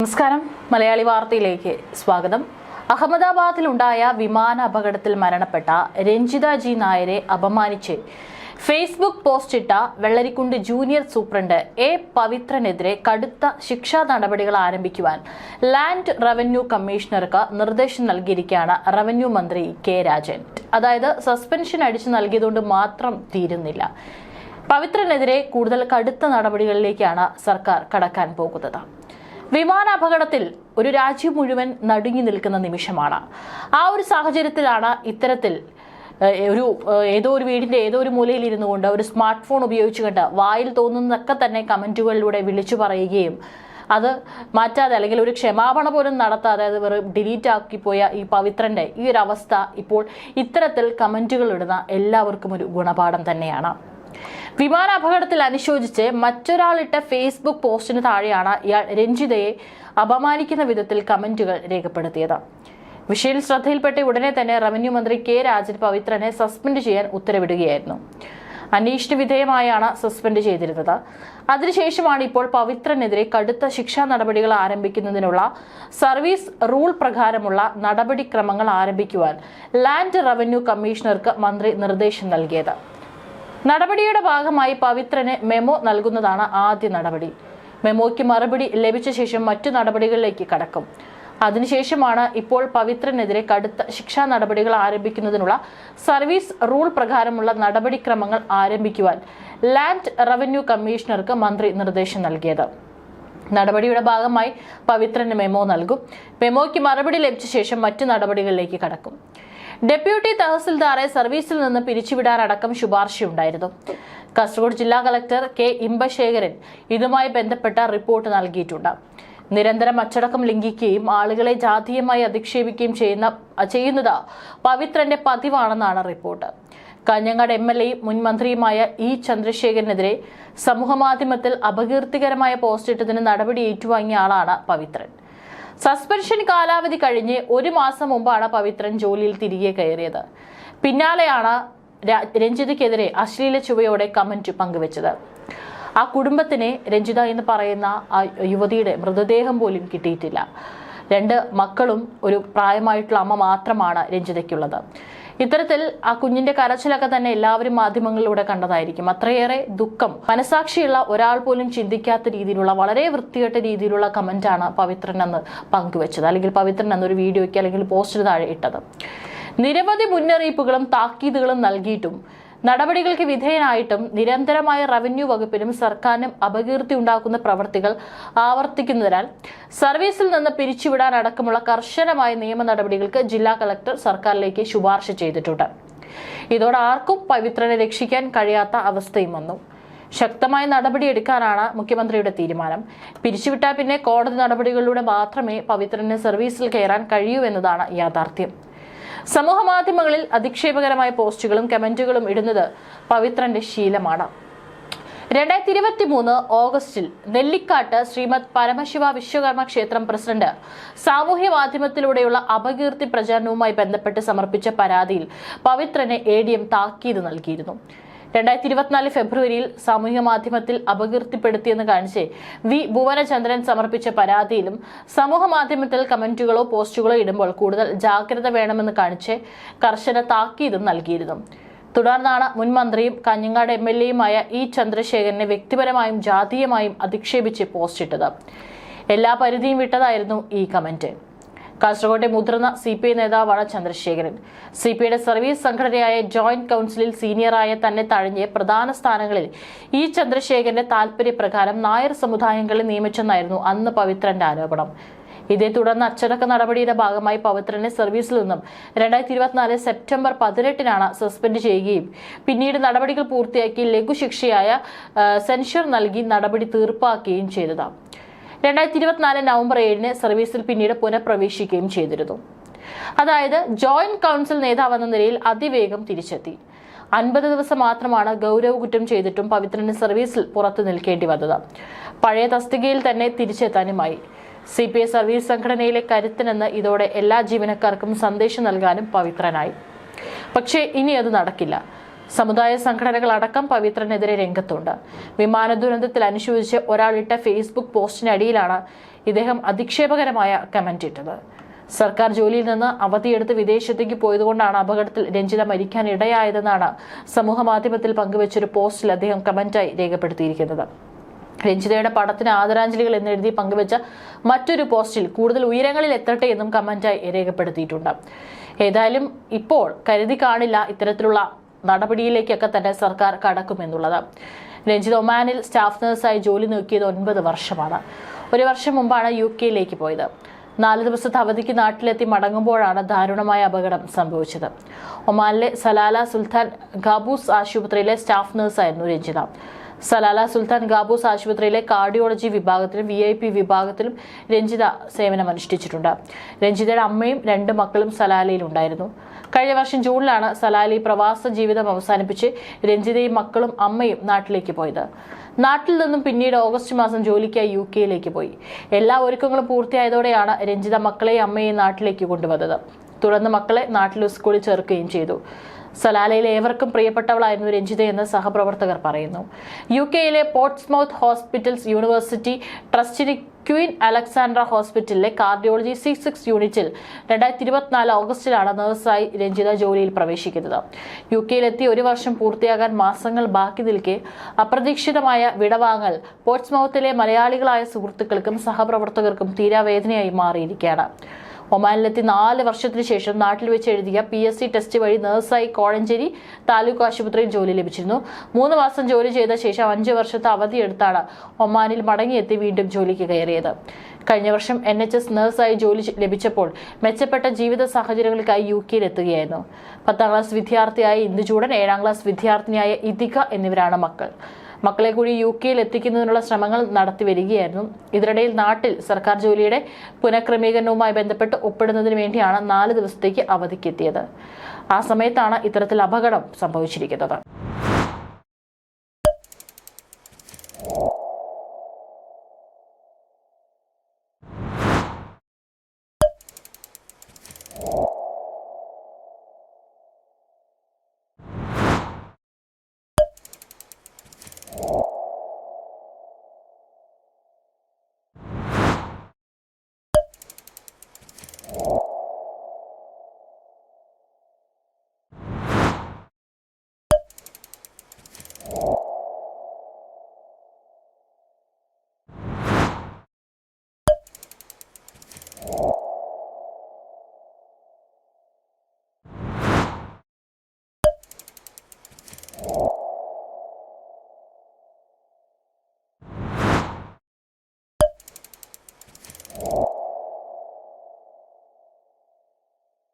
നമസ്കാരം. മലയാളി വാർത്തയിലേക്ക് സ്വാഗതം. അഹമ്മദാബാദിലുണ്ടായ വിമാന അപകടത്തിൽ മരണപ്പെട്ട രഞ്ജിത ജി നായരെ അപമാനിച്ച് ഫേസ്ബുക്ക് പോസ്റ്റിട്ട വെള്ളരിക്കുണ്ട് ജൂനിയർ സൂപ്രണ്ട് എ പവിത്രനെതിരെ കടുത്ത ശിക്ഷാ നടപടികൾ ആരംഭിക്കുവാൻ ലാൻഡ് റവന്യൂ കമ്മീഷണർക്ക് നിർദ്ദേശം നൽകിയിരിക്കുകയാണ് റവന്യൂ മന്ത്രി കെ രാജൻ. അതായത് സസ്പെൻഷൻ അടിച്ചു നൽകിയതുകൊണ്ട് മാത്രം തീരുന്നില്ല. പവിത്രനെതിരെ കൂടുതൽ കടുത്ത നടപടികളിലേക്കാണ് സർക്കാർ കടക്കാൻ പോകുന്നത്. വിമാനാപകടത്തിൽ ഒരു രാജ്യം മുഴുവൻ നടുങ്ങി നിൽക്കുന്ന നിമിഷമാണ്. ആ ഒരു സാഹചര്യത്തിലാണ് ഇത്തരത്തിൽ ഏതോ ഒരു വീടിന്റെ ഏതോ ഒരു മൂലയിൽ ഇരുന്നു കൊണ്ട് ഒരു സ്മാർട്ട് ഫോൺ ഉപയോഗിച്ചുകൊണ്ട് വായിൽ തോന്നുന്നതൊക്കെ തന്നെ കമന്റുകളിലൂടെ വിളിച്ചു പറയുകയും അത് മാറ്റാതെ അല്ലെങ്കിൽ ഒരു ക്ഷമാപണ പോലും നടത്താതെ അത് വെറും ഡിലീറ്റ് ആക്കിപ്പോയ ഈ പവിത്രന്റെ ഈ ഒരു അവസ്ഥ ഇപ്പോൾ ഇത്തരത്തിൽ കമന്റുകൾ ഇടുന്ന എല്ലാവർക്കും ഒരു ഗുണപാഠം തന്നെയാണ്. വിമാനാപകടത്തിൽ അനുശോചിച്ച് മറ്റൊരാളിട്ട ഫേസ്ബുക്ക് പോസ്റ്റിന് താഴെയാണ് ഇയാൾ രഞ്ജിതയെ അപമാനിക്കുന്ന വിധത്തിൽ കമന്റുകൾ രേഖപ്പെടുത്തിയത്. വിഷയം ശ്രദ്ധയിൽപ്പെട്ട ഉടനെ തന്നെ റവന്യൂ മന്ത്രി കെ രാജൻ പവിത്രനെ സസ്പെൻഡ് ചെയ്യാൻ ഉത്തരവിടുകയായിരുന്നു. അന്വേഷണ വിധേയമായാണ് സസ്പെൻഡ് ചെയ്തിരുന്നത്. അതിനുശേഷമാണ് ഇപ്പോൾ പവിത്രനെതിരെ കടുത്ത ശിക്ഷാ നടപടികൾ ആരംഭിക്കുന്നതിനുള്ള സർവീസ് റൂൾ പ്രകാരമുള്ള നടപടിക്രമങ്ങൾ ആരംഭിക്കുവാൻ ലാൻഡ് റവന്യൂ കമ്മീഷണർക്ക് മന്ത്രി നിർദ്ദേശം നൽകിയത്. നടപടിയുടെ ഭാഗമായി പവിത്രന് മെമ്മോ നൽകുന്നതാണ് ആദ്യ നടപടി. മെമ്മോയ്ക്ക് മറുപടി ലഭിച്ച ശേഷം മറ്റു നടപടികളിലേക്ക് കടക്കും. അതിനുശേഷമാണ് ഇപ്പോൾ പവിത്രനെതിരെ കടുത്ത ശിക്ഷാ നടപടികൾ ആരംഭിക്കുന്നതിനുള്ള സർവീസ് റൂൾ പ്രകാരമുള്ള നടപടിക്രമങ്ങൾ ആരംഭിക്കുവാൻ ലാൻഡ് റവന്യൂ കമ്മീഷണർക്ക് മന്ത്രി നിർദ്ദേശം നൽകിയത്. നടപടിയുടെ ഭാഗമായി പവിത്രന് മെമ്മോ നൽകും. മെമ്മോയ്ക്ക് മറുപടി ലഭിച്ച ശേഷം മറ്റു നടപടികളിലേക്ക് കടക്കും. ഡെപ്യൂട്ടി തഹസിൽദാറെ സർവീസിൽ നിന്ന് പിരിച്ചുവിടാനടക്കം ശുപാർശയുണ്ടായിരുന്നു. കാസർഗോഡ് ജില്ലാ കളക്ടർ കെ ഇമ്പശേഖരൻ ഇതുമായി ബന്ധപ്പെട്ട റിപ്പോർട്ട് നൽകിയിട്ടുണ്ട്. നിരന്തരം അച്ചടക്കം ലംഘിക്കുകയും ആളുകളെ ജാതീയമായി അധിക്ഷേപിക്കുകയും ചെയ്യുന്നത് പവിത്രന്റെ പതിവാണെന്നാണ് റിപ്പോർട്ട്. കാഞ്ഞങ്ങാട് MLA മുൻ മന്ത്രിയുമായ ഇ ചന്ദ്രശേഖരനെതിരെ സമൂഹമാധ്യമത്തിൽ അപകീർത്തികരമായ പോസ്റ്റ് ഇട്ടതിന് നടപടി ഏറ്റുവാങ്ങിയ ആളാണ് പവിത്രൻ. സസ്പെൻഷൻ കാലാവധി കഴിഞ്ഞ് ഒരു മാസം മുമ്പാണ് പവിത്രൻ ജോലിയിൽ തിരികെ കയറിയത്. പിന്നാലെയാണ് രഞ്ജിതയ്ക്കെതിരെ അശ്ലീല ചുവയോടെ കമന്റ് പങ്കുവച്ചത്. ആ കുടുംബത്തിന് രഞ്ജിത എന്ന് പറയുന്ന ആ യുവതിയുടെ മൃതദേഹം പോലും കിട്ടിയിട്ടില്ല. 2 മക്കളും ഒരു പ്രായമായിട്ടുള്ള അമ്മ മാത്രമാണ് രഞ്ജിതയ്ക്കുള്ളത്. ഇത്തരത്തിൽ ആ കുഞ്ഞിന്റെ കരച്ചിലൊക്കെ തന്നെ എല്ലാവരും മാധ്യമങ്ങളിലൂടെ കണ്ടതായിരിക്കും. അത്രയേറെ ദുഃഖം മനസാക്ഷിയുള്ള ഒരാൾ പോലും ചിന്തിക്കാത്ത രീതിയിലുള്ള വളരെ വൃത്തികെട്ട രീതിയിലുള്ള കമന്റാണ് പവിത്രൻ അന്ന് പങ്കുവച്ചത്, അല്ലെങ്കിൽ പവിത്രൻ എന്നൊരു വീഡിയോയ്ക്ക് അല്ലെങ്കിൽ പോസ്റ്റിന് താഴെ ഇട്ടത്. നിരവധി മുന്നറിയിപ്പുകളും താക്കീതുകളും നൽകിയിട്ടും നടപടികൾക്ക് വിധേയനായിട്ടും നിരന്തരമായ റവന്യൂ വകുപ്പിനും സർക്കാരിനും അപകീർത്തി ഉണ്ടാക്കുന്ന പ്രവർത്തികൾ ആവർത്തിക്കുന്നതിനാൽ സർവീസിൽ നിന്ന് പിരിച്ചുവിടാൻ അടക്കമുള്ള കർശനമായ നിയമ നടപടികൾക്ക് ജില്ലാ കളക്ടർ സർക്കാരിലേക്ക് ശുപാർശ ചെയ്തിട്ടുണ്ട്. ഇതോടെ ആർക്കും പവിത്രനെ രക്ഷിക്കാൻ കഴിയാത്ത അവസ്ഥയും വന്നു. ശക്തമായ നടപടിയെടുക്കാനാണ് മുഖ്യമന്ത്രിയുടെ തീരുമാനം. പിരിച്ചുവിട്ടാൽ പിന്നെ കോടതി നടപടികളിലൂടെ മാത്രമേ പവിത്രന് സർവീസിൽ കയറാൻ കഴിയൂ എന്നതാണ് യാഥാർത്ഥ്യം. സമൂഹ മാധ്യമങ്ങളിൽ അധിക്ഷേപകരമായ പോസ്റ്റുകളും കമന്റുകളും ഇടുന്നത് പവിത്രന്റെ ശീലമാണ്. 2023 ഓഗസ്റ്റിൽ നെല്ലിക്കാട്ട് ശ്രീമദ് പരമശിവ വിശ്വകർമ്മ ക്ഷേത്രം പ്രസിഡന്റ് സാമൂഹ്യ മാധ്യമത്തിലൂടെയുള്ള അപകീർത്തി പ്രചാരണവുമായി ബന്ധപ്പെട്ട് സമർപ്പിച്ച പരാതിയിൽ പവിത്രന് ADM താക്കീത് നൽകിയിരുന്നു. 2024 ഫെബ്രുവരിയിൽ സാമൂഹ്യ മാധ്യമത്തിൽ അപകീർത്തിപ്പെടുത്തിയെന്ന് കാണിച്ച് വി ഭുവനചന്ദ്രൻ സമർപ്പിച്ച പരാതിയിലും സമൂഹ മാധ്യമത്തിൽ കമന്റുകളോ പോസ്റ്റുകളോ ഇടുമ്പോൾ കൂടുതൽ ജാഗ്രത വേണമെന്ന് കാണിച്ച് കർശന താക്കീതും നൽകിയിരുന്നു. തുടർന്നാണ് മുൻ മന്ത്രിയും കാഞ്ഞങ്ങാട് MLAയുമായ ഇ ചന്ദ്രശേഖരനെ വ്യക്തിപരമായും ജാതീയമായും അധിക്ഷേപിച്ച് പോസ്റ്റിട്ടത്. എല്ലാ പരിധിയും വിട്ടതായിരുന്നു ഈ കമന്റ്. കാസർഗോട്ടെ മുതിർന്ന CPI നേതാവാണ് ചന്ദ്രശേഖരൻ. CPIയുടെ സർവീസ് സംഘടനയായ ജോയിന്റ് കൌൺസിലിൽ സീനിയറായ തന്നെ തഴഞ്ഞ് പ്രധാന സ്ഥാനങ്ങളിൽ ഈ ചന്ദ്രശേഖരന്റെ താൽപര്യപ്രകാരം നായർ സമുദായങ്ങളെ നിയമിച്ചെന്നായിരുന്നു അന്ന് പവിത്രന്റെ ആരോപണം. ഇതേ തുടർന്ന് അച്ചടക്ക നടപടിയുടെ ഭാഗമായി പവിത്രനെ സർവീസിൽ നിന്നും 2024 സെപ്റ്റംബർ 18-നാണ് സസ്പെൻഡ് ചെയ്യുകയും പിന്നീട് നടപടികൾ പൂർത്തിയാക്കി ലഘുശിക്ഷയായ സെൻഷർ നൽകി നടപടി തീർപ്പാക്കുകയും ചെയ്തത്. 2024 നവംബർ 7-ന് സർവീസിൽ പിന്നീട് പുനഃപ്രവേശിക്കുകയും ചെയ്തിരുന്നു. അതായത് ജോയിന്റ് കൌൺസിൽ നേതാവെന്ന നിലയിൽ അതിവേഗം തിരിച്ചെത്തി. 50 ദിവസം മാത്രമാണ് ഗൗരവ കുറ്റം ചെയ്തിട്ടും പവിത്രന് സർവീസിൽ പുറത്തു നിൽക്കേണ്ടി വന്നത്. പഴയ തസ്തികയിൽ തന്നെ തിരിച്ചെത്താനുമായി. CPI സർവീസ് സംഘടനയിലെ കരുത്തിനെന്ന് ഇതോടെ എല്ലാ ജീവനക്കാർക്കും സന്ദേശം നൽകാനും പവിത്രനായി. പക്ഷേ ഇനി അത് നടക്കില്ല. സമുദായ സംഘടനകൾ അടക്കം പവിത്രനെതിരെ രംഗത്തുണ്ട്. വിമാന ദുരന്തത്തിൽ അനുശോചിച്ച് ഒരാളിട്ട ഫേസ്ബുക്ക് പോസ്റ്റിനടിയിലാണ് ഇദ്ദേഹം അധിക്ഷേപകരമായ കമന്റ് ഇട്ടത്. സർക്കാർ ജോലിയിൽ നിന്ന് അവധിയെടുത്ത് വിദേശത്തേക്ക് പോയതുകൊണ്ടാണ് അപകടത്തിൽ രഞ്ജിത മരിക്കാൻ ഇടയായതെന്നാണ് സമൂഹ മാധ്യമത്തിൽ പങ്കുവച്ചൊരു പോസ്റ്റിൽ അദ്ദേഹം കമന്റായി രേഖപ്പെടുത്തിയിരിക്കുന്നത്. രഞ്ജിതയുടെ പടത്തിന് ആദരാഞ്ജലികൾ എന്നെഴുതി പങ്കുവച്ച മറ്റൊരു പോസ്റ്റിൽ കൂടുതൽ ഉയരങ്ങളിൽ എത്തട്ടെ എന്നും കമന്റായി രേഖപ്പെടുത്തിയിട്ടുണ്ട്. ഏതായാലും ഇപ്പോൾ കരുതി കാണില്ല ഇത്തരത്തിലുള്ള നടപടിയിലേക്കൊക്കെ തന്നെ സർക്കാർ കടക്കുമെന്നുള്ളത്. രഞ്ജിത ഒമാനിൽ സ്റ്റാഫ് നഴ്സായി ജോലി നോക്കിയത് 9 വർഷമാണ്. 1 വർഷം മുമ്പാണ് UK പോയത്. 4 ദിവസത്തെ അവധിക്ക് നാട്ടിലെത്തി മടങ്ങുമ്പോഴാണ് ദാരുണമായ അപകടം സംഭവിച്ചത്. ഒമാനിലെ സലാല സുൽത്താൻ ഖാബൂസ് ആശുപത്രിയിലെ സ്റ്റാഫ് നഴ്സായിരുന്നു രഞ്ജിത. സലാല സുൽത്താൻ ഖാബൂസ് ആശുപത്രിയിലെ കാർഡിയോളജി വിഭാഗത്തിലും VIP വിഭാഗത്തിലും രഞ്ജിത സേവനമനുഷ്ഠിച്ചിട്ടുണ്ട്. രഞ്ജിതയുടെ അമ്മയും 2 മക്കളും സലാലയിലുണ്ടായിരുന്നു. കഴിഞ്ഞ വർഷം ജൂണിലാണ് സലാലയിൽ പ്രവാസ ജീവിതം അവസാനിപ്പിച്ച് രഞ്ജിതയും മക്കളും അമ്മയും നാട്ടിലേക്ക് പോയത്. നാട്ടിൽ നിന്നും പിന്നീട് ഓഗസ്റ്റ് മാസം ജോലിക്കായി UK പോയി. എല്ലാ ഒരുക്കങ്ങളും പൂർത്തിയായതോടെയാണ് രഞ്ജിത മക്കളെയും അമ്മയെയും നാട്ടിലേക്ക് കൊണ്ടുവന്നത്. തുടർന്ന് മക്കളെ നാട്ടിലെ സ്കൂളിൽ ചേർക്കുകയും ചെയ്തു. സലാലയിലെ ഏവർക്കും പ്രിയപ്പെട്ടവളായിരുന്നു രഞ്ജിതയെന്ന് സഹപ്രവർത്തകർ പറയുന്നു. UK പോർട്സ്മൗത്ത് ഹോസ്പിറ്റൽസ് യൂണിവേഴ്സിറ്റി ട്രസ്റ്റിന് ക്വീൻ അലക്സാൻഡ്ര ഹോസ്പിറ്റലിലെ കാർഡിയോളജി C6 യൂണിറ്റിൽ 2024 ഓഗസ്റ്റിലാണ് നഴ്സായി രഞ്ജിത ജോലിയിൽ പ്രവേശിക്കുന്നത്. UK 1 വർഷം പൂർത്തിയാകാൻ മാസങ്ങൾ ബാക്കി നിൽക്കെ അപ്രതീക്ഷിതമായ വിടവാങ്ങൽ പോർട്സ്മൗത്തിലെ മലയാളികളായ സുഹൃത്തുക്കൾക്കും സഹപ്രവർത്തകർക്കും തീരാവേദനയായി മാറിയിരിക്കുകയാണ്. ഒമാനിലെത്തി 4 വർഷത്തിന് ശേഷം നാട്ടിൽ വെച്ച് എഴുതിയ PSC ടെസ്റ്റ് വഴി നഴ്സായി കോഴഞ്ചേരി താലൂക്ക് ആശുപത്രിയിൽ ജോലി ലഭിച്ചിരുന്നു. 3 മാസം ജോലി ചെയ്ത ശേഷം 5 വർഷത്തെ അവധിയെടുത്താണ് ഒമാനിൽ മടങ്ങിയെത്തി വീണ്ടും ജോലിക്ക് കയറിയത്. കഴിഞ്ഞ വർഷം NHS നഴ്സായി ജോലി ലഭിച്ചപ്പോൾ മെച്ചപ്പെട്ട ജീവിത സാഹചര്യങ്ങൾക്കായി UK എത്തുകയായിരുന്നു. 10ാം ക്ലാസ് വിദ്യാർത്ഥിയായ ഇന്ദുചൂടൻ, 7ാം ക്ലാസ് വിദ്യാർത്ഥിനിയായ ഇതിക എന്നിവരാണ് മക്കൾ. മക്കളെ കൂടി UK എത്തിക്കുന്നതിനുള്ള ശ്രമങ്ങൾ നടത്തി വരികയായിരുന്നു. ഇതിനിടയിൽ നാട്ടിൽ സർക്കാർ ജോലിയുടെ പുനഃക്രമീകരണവുമായി ബന്ധപ്പെട്ട് ഒപ്പിടുന്നതിന് വേണ്ടിയാണ് 4 ദിവസത്തേക്ക് അവധിക്കെത്തിയത്. ആ സമയത്താണ് ഇത്തരത്തിൽ അപകടം സംഭവിച്ചിരിക്കുന്നത്.